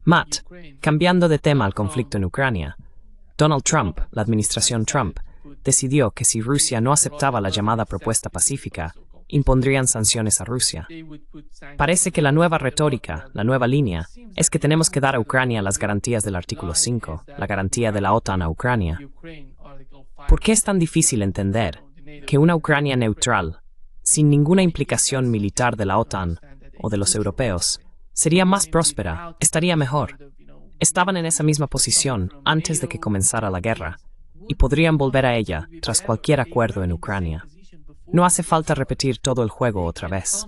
Matt, cambiando de tema al conflicto en Ucrania, Donald Trump, la administración Trump, decidió que si Rusia no aceptaba la llamada propuesta pacífica, impondrían sanciones a Rusia. Parece que la nueva retórica, la nueva línea, es que tenemos que dar a Ucrania las garantías del artículo 5, la garantía de la OTAN a Ucrania. ¿Por qué es tan difícil entender que una Ucrania neutral, sin ninguna implicación militar de la OTAN o de los europeos, sería más próspera, estaría mejor? Estaban en esa misma posición antes de que comenzara la guerra, y podrían volver a ella tras cualquier acuerdo en Ucrania. No hace falta repetir todo el juego otra vez.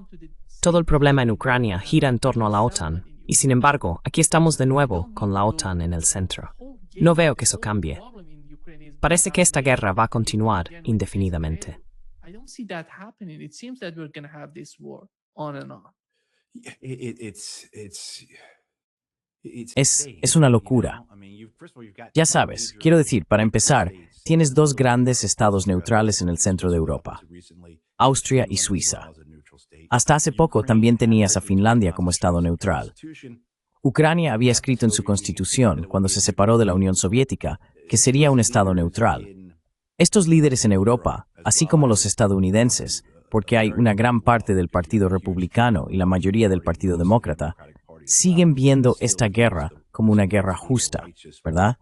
Todo el problema en Ucrania gira en torno a la OTAN, y sin embargo, aquí estamos de nuevo con la OTAN en el centro. No veo que eso cambie. Parece que esta guerra va a continuar indefinidamente. Es una locura. Ya sabes, quiero decir, para empezar, tienes dos grandes estados neutrales en el centro de Europa, Austria y Suiza. Hasta hace poco también tenías a Finlandia como estado neutral. Ucrania había escrito en su constitución, cuando se separó de la Unión Soviética, que sería un estado neutral. Estos líderes en Europa, así como los estadounidenses, porque hay una gran parte del Partido Republicano y la mayoría del Partido Demócrata, siguen viendo esta guerra como una guerra justa, ¿verdad?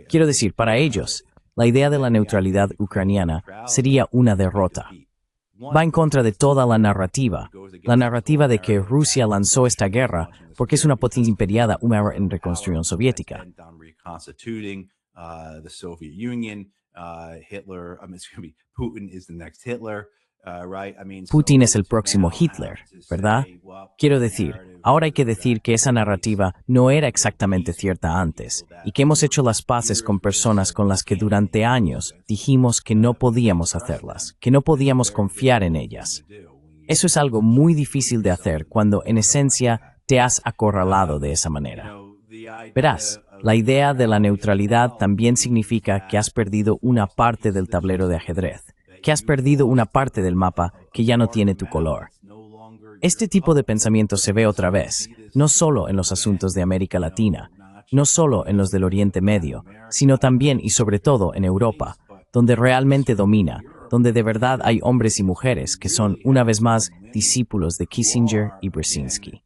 Quiero decir, para ellos, la idea de la neutralidad ucraniana sería una derrota. Va en contra de toda la narrativa de que Rusia lanzó esta guerra porque es una potencia imperial en reconstrucción soviética. Putin es el próximo Hitler, ¿verdad? Quiero decir, ahora hay que decir que esa narrativa no era exactamente cierta antes, y que hemos hecho las paces con personas con las que durante años dijimos que no podíamos hacerlas, que no podíamos confiar en ellas. Eso es algo muy difícil de hacer cuando, en esencia, te has acorralado de esa manera. Verás, la idea de la neutralidad también significa que has perdido una parte del tablero de ajedrez, que has perdido una parte del mapa que ya no tiene tu color. Este tipo de pensamiento se ve otra vez, no solo en los asuntos de América Latina, no solo en los del Oriente Medio, sino también y sobre todo en Europa, donde realmente domina, donde de verdad hay hombres y mujeres que son, una vez más, discípulos de Kissinger y Brzezinski.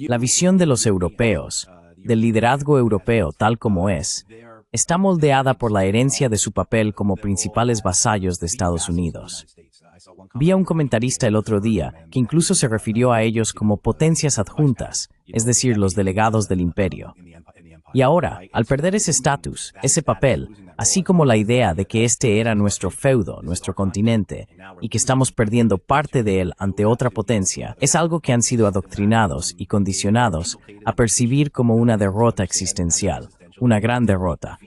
La visión de los europeos, del liderazgo europeo tal como es, está moldeada por la herencia de su papel como principales vasallos de Estados Unidos. Vi a un comentarista el otro día que incluso se refirió a ellos como potencias adjuntas, es decir, los delegados del imperio. Y ahora, al perder ese estatus, ese papel, así como la idea de que este era nuestro feudo, nuestro continente, y que estamos perdiendo parte de él ante otra potencia, es algo que han sido adoctrinados y condicionados a percibir como una derrota existencial, una gran derrota,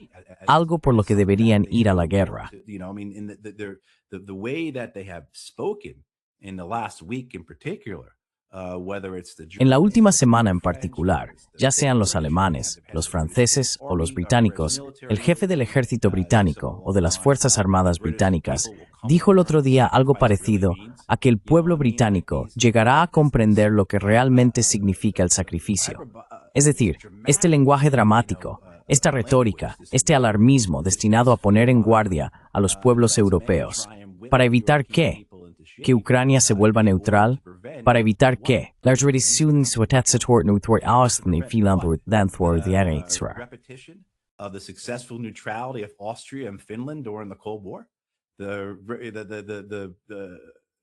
algo por lo que deberían ir a la guerra. En la última semana en particular, ya sean los alemanes, los franceses o los británicos, el jefe del ejército británico o de las Fuerzas Armadas británicas dijo el otro día algo parecido a que el pueblo británico llegará a comprender lo que realmente significa el sacrificio. Es decir, este lenguaje dramático, esta retórica, este alarmismo destinado a poner en guardia a los pueblos europeos, para evitar que Ucrania se vuelva neutral, para evitar que las restricciones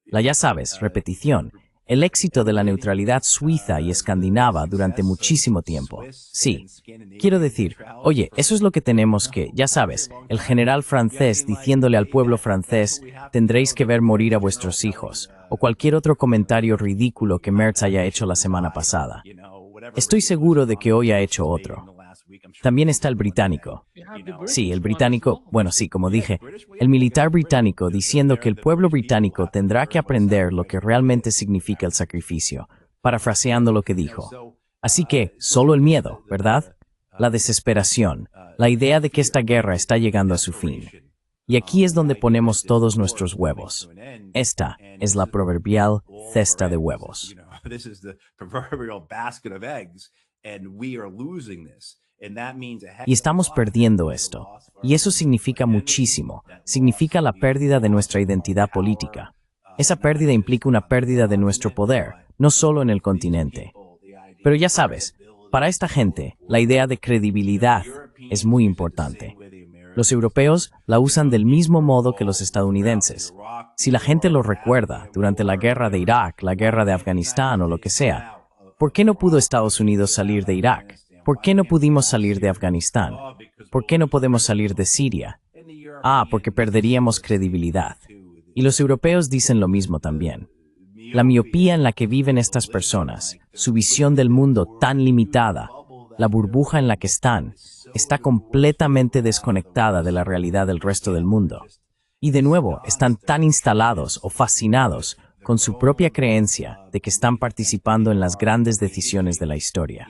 la ya sabes, repetición, el éxito de la neutralidad suiza y escandinava durante muchísimo tiempo. Sí, quiero decir, oye, eso es lo que tenemos que, ya sabes, el general francés diciéndole al pueblo francés, tendréis que ver morir a vuestros hijos, o cualquier otro comentario ridículo que Merz haya hecho la semana pasada. Estoy seguro de que hoy ha hecho otro. También está el británico. Sí, el británico, bueno, sí, como dije, el militar británico diciendo que el pueblo británico tendrá que aprender lo que realmente significa el sacrificio, parafraseando lo que dijo. Así que, solo el miedo, ¿verdad? la desesperación, la idea de que esta guerra está llegando a su fin. Y aquí es donde ponemos todos nuestros huevos. Esta es la proverbial cesta de huevos. Y estamos perdiendo esto. Y eso significa muchísimo. Significa la pérdida de nuestra identidad política. Esa pérdida implica una pérdida de nuestro poder, no solo en el continente. Pero ya sabes, para esta gente, la idea de credibilidad es muy importante. Los europeos la usan del mismo modo que los estadounidenses. Si la gente lo recuerda durante la guerra de Irak, la guerra de Afganistán o lo que sea, ¿por qué no pudo Estados Unidos salir de Irak? ¿Por qué no pudimos salir de Afganistán? ¿Por qué no podemos salir de Siria? Porque perderíamos credibilidad. Y los europeos dicen lo mismo también. La miopía en la que viven estas personas, su visión del mundo tan limitada, la burbuja en la que están, está completamente desconectada de la realidad del resto del mundo. Y de nuevo, están tan instalados o fascinados con su propia creencia de que están participando en las grandes decisiones de la historia.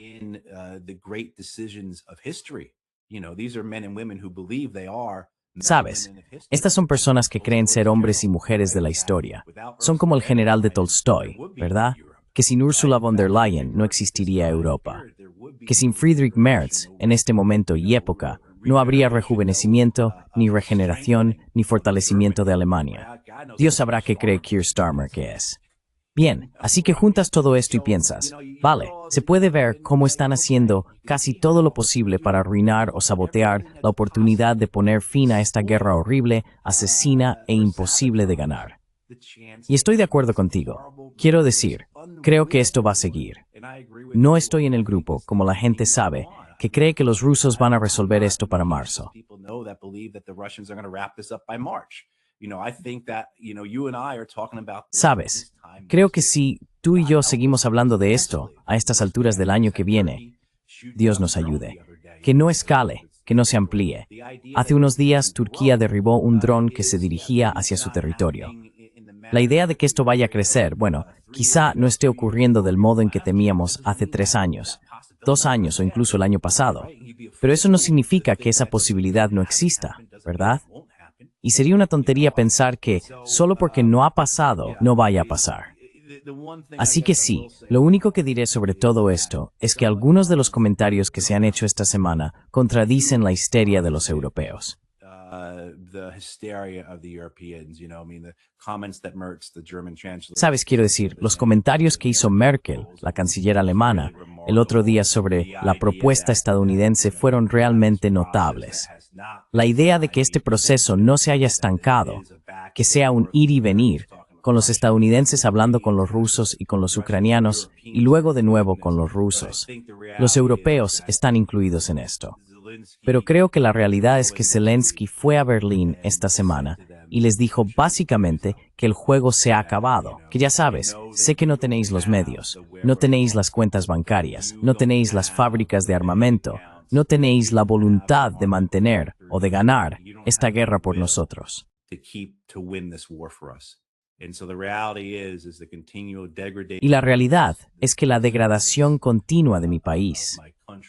Sabes, estas son personas que creen ser hombres y mujeres de la historia. Son como el general de Tolstoy, ¿verdad? Que sin Ursula von der Leyen no existiría Europa. Que sin Friedrich Merz, en este momento y época, no habría rejuvenecimiento, ni regeneración, ni fortalecimiento de Alemania. Dios sabrá qué cree Keir Starmer que es. Bien, así que juntas todo esto y piensas, vale, se puede ver cómo están haciendo casi todo lo posible para arruinar o sabotear la oportunidad de poner fin a esta guerra horrible, asesina e imposible de ganar. Y estoy de acuerdo contigo. Quiero decir, creo que esto va a seguir. No estoy en el grupo, como la gente sabe, que cree que los rusos van a resolver esto para marzo. Sabes, creo que si tú y yo seguimos hablando de esto a estas alturas del año que viene, Dios nos ayude, que no escale, que no se amplíe. Hace unos días Turquía derribó un dron que se dirigía hacia su territorio. La idea de que esto vaya a crecer, bueno, quizá no esté ocurriendo del modo en que temíamos hace 3 años, 2 años o incluso el año pasado. Pero eso no significa que esa posibilidad no exista, ¿verdad? Y sería una tontería pensar que solo porque no ha pasado, no vaya a pasar. Así que sí, lo único que diré sobre todo esto es que algunos de los comentarios que se han hecho esta semana contradicen la histeria de los europeos. Sabes, quiero decir, los comentarios que hizo Merkel, la canciller alemana, el otro día sobre la propuesta estadounidense fueron realmente notables. La idea de que este proceso no se haya estancado, que sea un ir y venir, con los estadounidenses hablando con los rusos y con los ucranianos, y luego de nuevo con los rusos. Los europeos están incluidos en esto. Pero creo que la realidad es que Zelensky fue a Berlín esta semana y les dijo básicamente que el juego se ha acabado, que ya sabes, sé que no tenéis los medios, no tenéis las cuentas bancarias, no tenéis las fábricas de armamento, no tenéis la voluntad de mantener o de ganar esta guerra por nosotros. Y la realidad es que la degradación continua de mi país,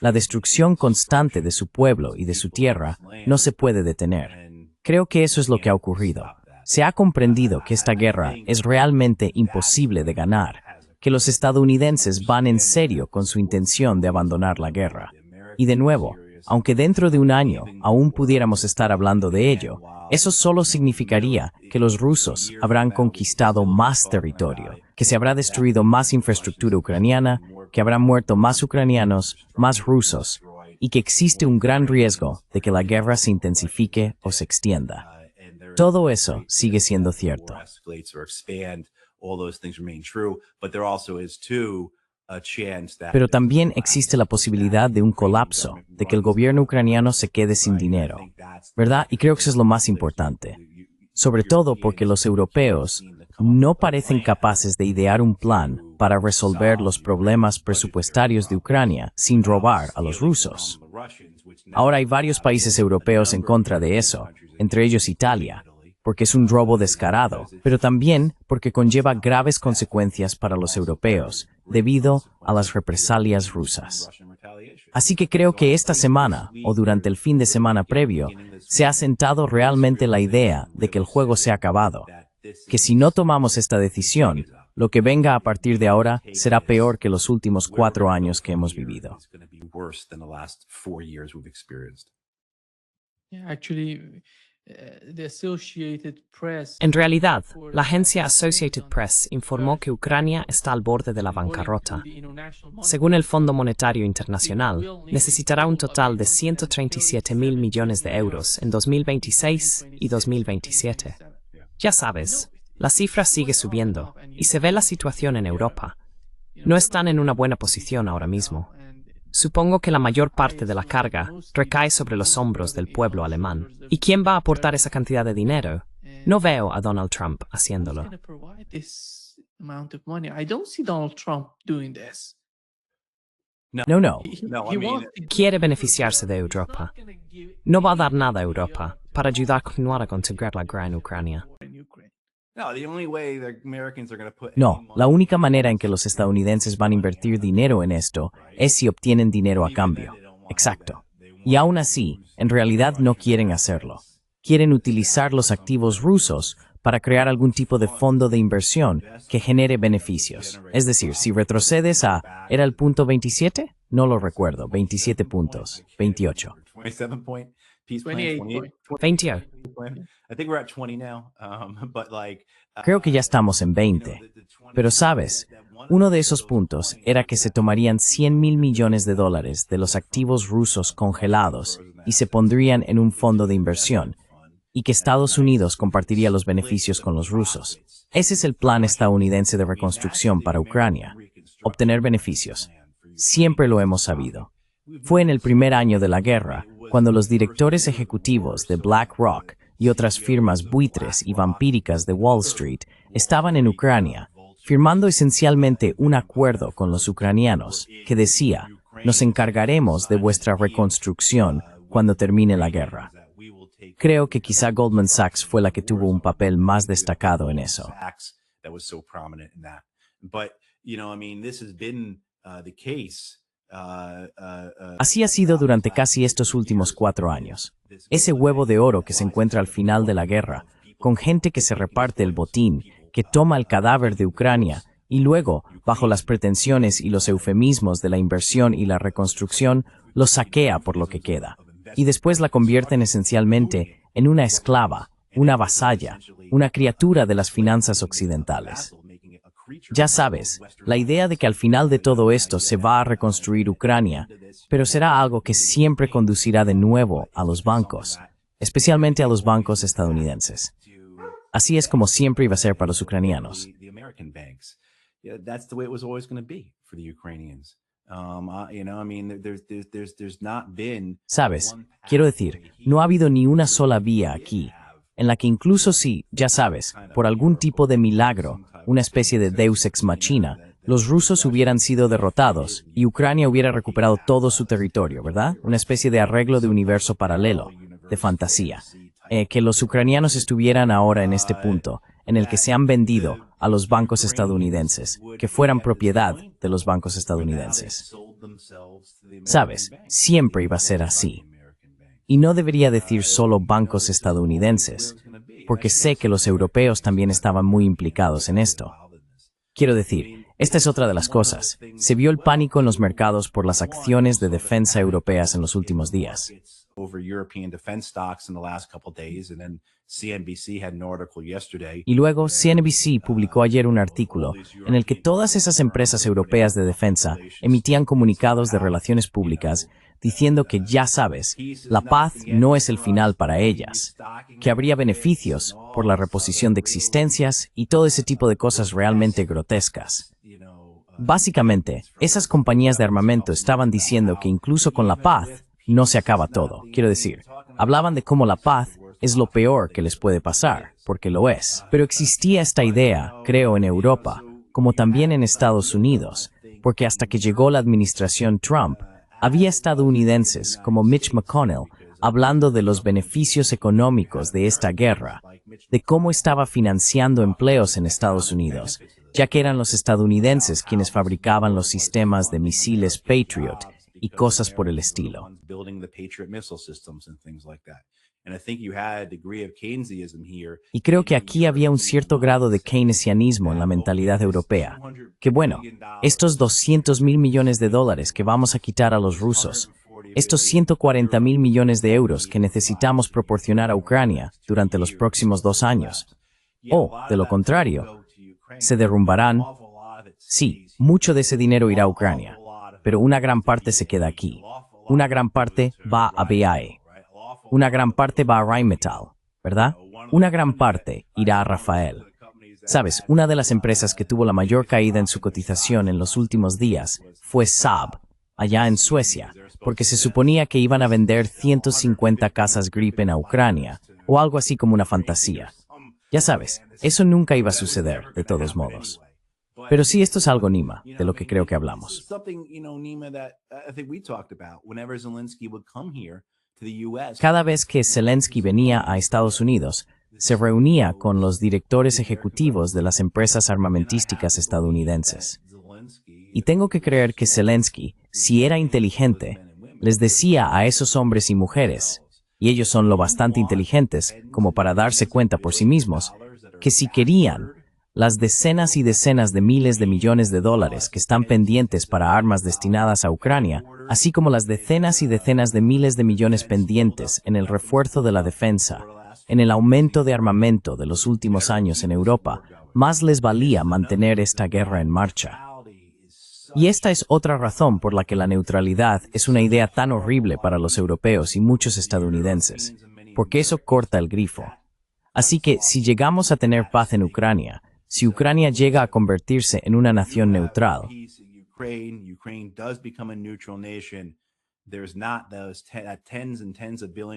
la destrucción constante de su pueblo y de su tierra, no se puede detener. Creo que eso es lo que ha ocurrido. Se ha comprendido que esta guerra es realmente imposible de ganar, que los estadounidenses van en serio con su intención de abandonar la guerra. Y de nuevo, aunque dentro de un año aún pudiéramos estar hablando de ello, eso solo significaría que los rusos habrán conquistado más territorio, que se habrá destruido más infraestructura ucraniana, que habrán muerto más ucranianos, más rusos, y que existe un gran riesgo de que la guerra se intensifique o se extienda. Todo eso sigue siendo cierto. Pero también existe la posibilidad de un colapso, de que el gobierno ucraniano se quede sin dinero, ¿verdad? Y creo que eso es lo más importante. Sobre todo porque los europeos no parecen capaces de idear un plan para resolver los problemas presupuestarios de Ucrania sin robar a los rusos. Ahora hay varios países europeos en contra de eso, entre ellos Italia, porque es un robo descarado, pero también porque conlleva graves consecuencias para los europeos, debido a las represalias rusas. Así que creo que esta semana, o durante el fin de semana previo, se ha sentado realmente la idea de que el juego se ha acabado, que si no tomamos esta decisión, lo que venga a partir de ahora será peor que los últimos 4 años que hemos vivido. En realidad, la agencia Associated Press informó que Ucrania está al borde de la bancarrota. Según el Fondo Monetario Internacional, necesitará un total de 137.000 millones de euros en 2026 y 2027. Ya sabes, la cifra sigue subiendo y se ve la situación en Europa. No están en una buena posición ahora mismo. Supongo que la mayor parte de la carga recae sobre los hombros del pueblo alemán. ¿Y quién va a aportar esa cantidad de dinero? No veo a Donald Trump haciéndolo. No. Quiere beneficiarse de Europa. No va a dar nada a Europa para ayudar a continuar a conseguir la guerra en Ucrania. No, la única manera en que los estadounidenses van a invertir dinero en esto es si obtienen dinero a cambio. Exacto. Y aún así, en realidad no quieren hacerlo. Quieren utilizar los activos rusos para crear algún tipo de fondo de inversión que genere beneficios. Es decir, si retrocedes a... ¿Era el punto 27? No lo recuerdo. 27 puntos. 28. 20. Creo que ya estamos en 20. Pero sabes, uno de esos puntos era que se tomarían $100.000 millones de los activos rusos congelados y se pondrían en un fondo de inversión, y que Estados Unidos compartiría los beneficios con los rusos. Ese es el plan estadounidense de reconstrucción para Ucrania. Obtener beneficios. Siempre lo hemos sabido. Fue en el primer año de la guerra, cuando los directores ejecutivos de BlackRock y otras firmas buitres y vampíricas de Wall Street estaban en Ucrania, firmando esencialmente un acuerdo con los ucranianos que decía, nos encargaremos de vuestra reconstrucción cuando termine la guerra. Creo que quizá Goldman Sachs fue la que tuvo un papel más destacado en eso. Así ha sido durante casi estos últimos 4 años. Ese huevo de oro que se encuentra al final de la guerra, con gente que se reparte el botín, que toma el cadáver de Ucrania y luego, bajo las pretensiones y los eufemismos de la inversión y la reconstrucción, lo saquea por lo que queda. Y después la convierten esencialmente en una esclava, una vasalla, una criatura de las finanzas occidentales. Ya sabes, la idea de que al final de todo esto se va a reconstruir Ucrania, pero será algo que siempre conducirá de nuevo a los bancos, especialmente a los bancos estadounidenses. Así es como siempre iba a ser para los ucranianos. Sabes, quiero decir, no ha habido ni una sola vía aquí, en la que incluso si, ya sabes, por algún tipo de milagro, una especie de Deus ex machina, los rusos hubieran sido derrotados y Ucrania hubiera recuperado todo su territorio, ¿verdad? Una especie de arreglo de universo paralelo, de fantasía. Que los ucranianos estuvieran ahora en este punto, en el que se han vendido a los bancos estadounidenses, que fueran propiedad de los bancos estadounidenses. Sabes, siempre iba a ser así. Y no debería decir solo bancos estadounidenses, porque sé que los europeos también estaban muy implicados en esto. Quiero decir, esta es otra de las cosas. Se vio el pánico en los mercados por las acciones de defensa europeas en los últimos días. Y luego CNBC publicó ayer un artículo en el que todas esas empresas europeas de defensa emitían comunicados de relaciones públicas diciendo que, ya sabes, la paz no es el final para ellas, que habría beneficios por la reposición de existencias y todo ese tipo de cosas realmente grotescas. Básicamente, esas compañías de armamento estaban diciendo que incluso con la paz no se acaba todo. Quiero decir, hablaban de cómo la paz es lo peor que les puede pasar, porque lo es. Pero existía esta idea, creo, en Europa, como también en Estados Unidos, porque hasta que llegó la administración Trump, había estadounidenses como Mitch McConnell hablando de los beneficios económicos de esta guerra, de cómo estaba financiando empleos en Estados Unidos, ya que eran los estadounidenses quienes fabricaban los sistemas de misiles Patriot y cosas por el estilo. Y creo que aquí había un cierto grado de keynesianismo en la mentalidad europea. Que bueno, estos 200.000 millones de dólares que vamos a quitar a los rusos, estos 140.000 millones de euros que necesitamos proporcionar a Ucrania durante los próximos 2 años, o, de lo contrario, se derrumbarán. Sí, mucho de ese dinero irá a Ucrania, pero una gran parte se queda aquí. Una gran parte va a BAE. Una gran parte va a Rheinmetall, ¿verdad? Una gran parte irá a Rafael. Sabes, una de las empresas que tuvo la mayor caída en su cotización en los últimos días fue Saab, allá en Suecia, porque se suponía que iban a vender 150 casas Gripen a Ucrania, o algo así como una fantasía. Ya sabes, eso nunca iba a suceder, de todos modos. Pero sí, esto es algo, Nima, de lo que creo que hablamos. Cada vez que Zelensky venía a Estados Unidos, se reunía con los directores ejecutivos de las empresas armamentísticas estadounidenses. Y tengo que creer que Zelensky, si era inteligente, les decía a esos hombres y mujeres, y ellos son lo bastante inteligentes como para darse cuenta por sí mismos, que si querían las decenas y decenas de miles de millones de dólares que están pendientes para armas destinadas a Ucrania, así como las decenas y decenas de miles de millones pendientes en el refuerzo de la defensa, en el aumento de armamento de los últimos años en Europa, más les valía mantener esta guerra en marcha. Y esta es otra razón por la que la neutralidad es una idea tan horrible para los europeos y muchos estadounidenses, porque eso corta el grifo. Así que si llegamos a tener paz en Ucrania, si Ucrania llega a convertirse en una nación neutral,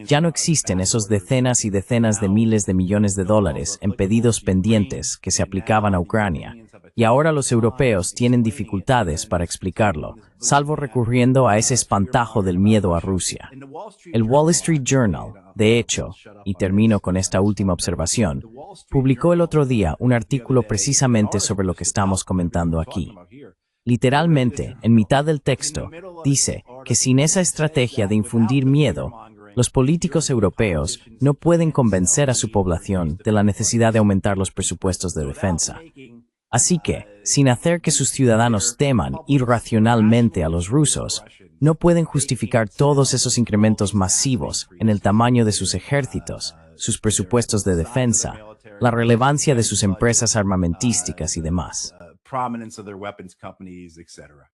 ya no existen esos decenas y decenas de miles de millones de dólares en pedidos pendientes que se aplicaban a Ucrania, y ahora los europeos tienen dificultades para explicarlo, salvo recurriendo a ese espantajo del miedo a Rusia. El Wall Street Journal, de hecho, y termino con esta última observación, publicó el otro día un artículo precisamente sobre lo que estamos comentando aquí. Literalmente, en mitad del texto, dice que sin esa estrategia de infundir miedo, los políticos europeos no pueden convencer a su población de la necesidad de aumentar los presupuestos de defensa. Así que, sin hacer que sus ciudadanos teman irracionalmente a los rusos, no pueden justificar todos esos incrementos masivos en el tamaño de sus ejércitos, sus presupuestos de defensa, la relevancia de sus empresas armamentísticas y demás.